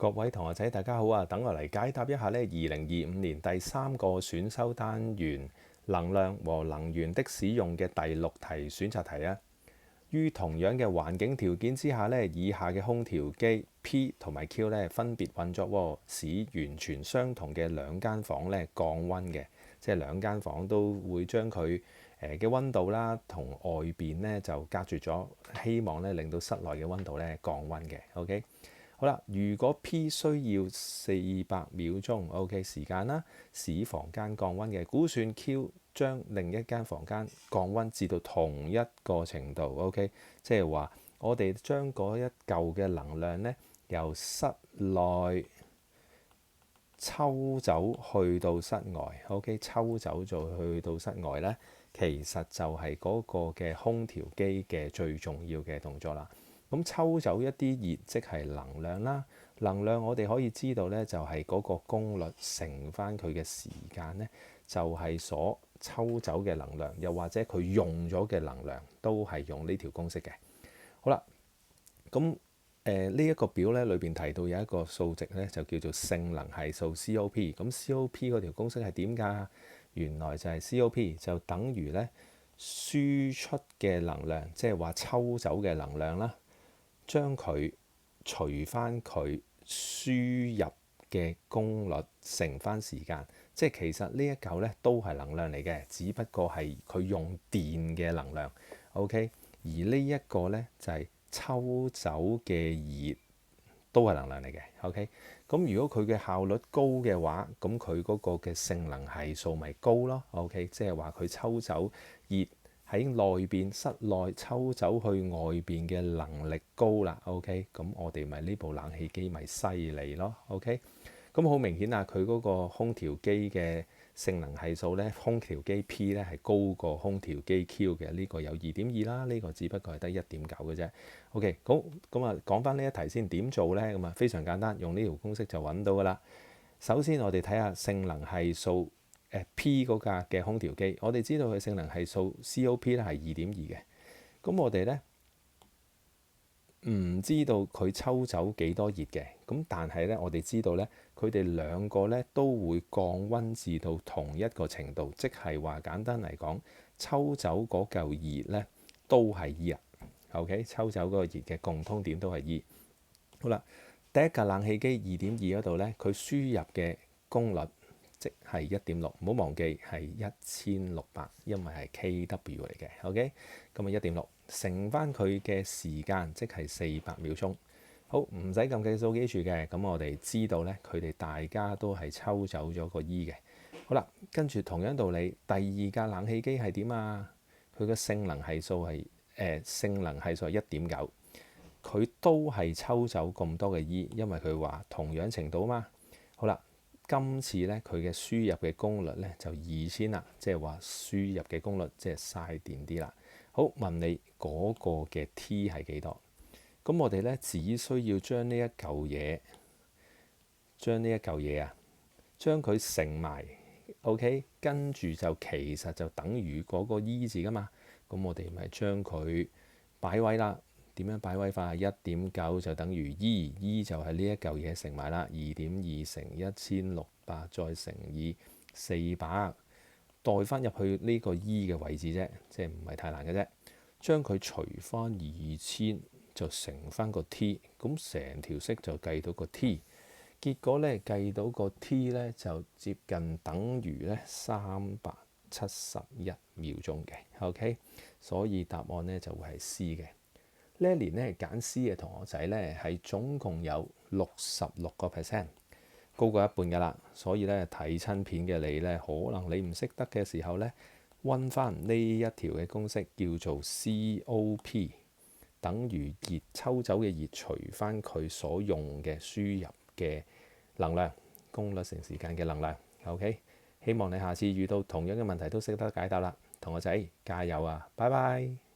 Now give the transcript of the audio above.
各位同學仔，大家好啊！等我嚟解答一下呢2025年第3個選修單元能量和能源的使用嘅第6題選擇題啊。於同樣嘅環境條件之下呢，以下嘅空調機 P 同埋 Q 呢分別運作使完全相同嘅兩間房呢降溫嘅，即係兩間房都會將佢嘅溫度啦同外邊呢就隔絕咗，希望呢令到室內嘅溫度呢降溫嘅。OK。好啦，如果 P 需要400秒鐘 ，OK 時間啦，使房間降溫嘅，估算 Q 將另一間房間降溫至到同一個程度 ，OK， 即係話我哋將嗰一嚿嘅能量呢，由室內抽走去到室外 ，OK， 抽走咗去到室外呢，其實就係嗰個嘅空調機嘅最重要嘅動作啦。咁抽走一啲熱，即係能量啦。能量我哋可以知道呢，就係嗰個功率乘翻佢嘅時間呢，就係所抽走嘅能量，又或者佢用咗嘅能量，都係用呢條公式嘅。好啦，咁呢一個表呢裏邊提到有一個數值呢，就叫做性能係數 COP。咁 COP 嗰條公式係點㗎？原來就係 COP 就等於呢輸出嘅能量，即係話抽走嘅能量啦。將佢除翻佢輸入嘅功率乘翻時間，即係其實呢一嚿呢都係能量嚟嘅，只不過係佢用電嘅能量。OK， 而呢一個呢就係抽走嘅熱都係能量嚟嘅。OK， 咁如果佢嘅效率高嘅話，咁佢嗰個嘅性能係數咪高咯。OK， 即係話佢抽走熱喺內邊室內抽走去外邊嘅能力高啦。OK， 咁我哋咪呢部冷氣機咪犀利咯。OK， 咁好明顯啊，佢嗰個空調機嘅性能係數呢，空調機 P 呢係高過空調機 Q 嘅。呢個有2.2啦，呢個只不過係得1.9嘅啫。OK， 好，咁啊講翻呢一題先點做呢？咁啊非常簡單，用呢條公式就揾到噶啦。首先我哋睇下性能係數。P 嗰架嘅空調機，我哋知道佢性能係數 COP 咧係2.2嘅。咁我哋呢唔知道佢抽走幾多熱嘅，咁但係呢，我哋知道呢，佢哋兩個呢都會降溫至到同一個程度，即係話簡單嚟講，抽走嗰嚿熱呢都係 E 啊。OK， 抽走嗰個熱嘅共通點都係 E。好啦，第一架冷氣機2.2嗰度呢，佢輸入嘅功率即係1.6，唔好忘記係1600，因為係 kW 嚟嘅。OK， 咁啊1.6乘翻佢嘅時間，即係400秒鐘。好，唔使咁計數機住嘅，咁我哋知道呢，佢哋大家都係抽走咗個 E 嘅。好啦，跟住同樣道理，第二架冷氣機係點啊？佢嘅性能係數係性能係數係1.9，佢都係抽走咁多嘅 E， 因為佢話同樣程度啊嘛。好啦。今次呢，佢嘅輸入嘅功率呢就2000啦，即係話輸入嘅功率即係嘥電啲啦。好，問你嗰個嘅 T 係幾多？咁我哋呢，只需要將呢一嚿嘢啊，將佢乘埋 OK， 跟住就其實就等於嗰個 E 字噶嘛。咁我哋咪將佢擺位啦。點樣擺位法？1.9就等於 E 就係呢一嚿嘢乘埋啦。2.2乘1600再乘以400，代翻入去呢個 E 嘅位置啫，即係唔係太難嘅啫。將佢除翻2000就乘翻個 T， 咁成條式就計到個 T。結果呢，計到個 T 呢，就接近等於呢371秒鐘嘅。OK， 所以答案呢就會係 C 嘅。呢一年咧揀 C 嘅同學仔咧係總共有66%，高過一半㗎啦。所以咧睇親片嘅你咧，可能你唔識得嘅時候咧，溫翻呢一條嘅公式叫做 COP 等於熱抽走嘅熱除翻佢所用嘅輸入嘅能量，功率乘時間嘅能量。OK， 希望你下次遇到同樣嘅問題都識得解答啦。同學仔加油啊！拜拜。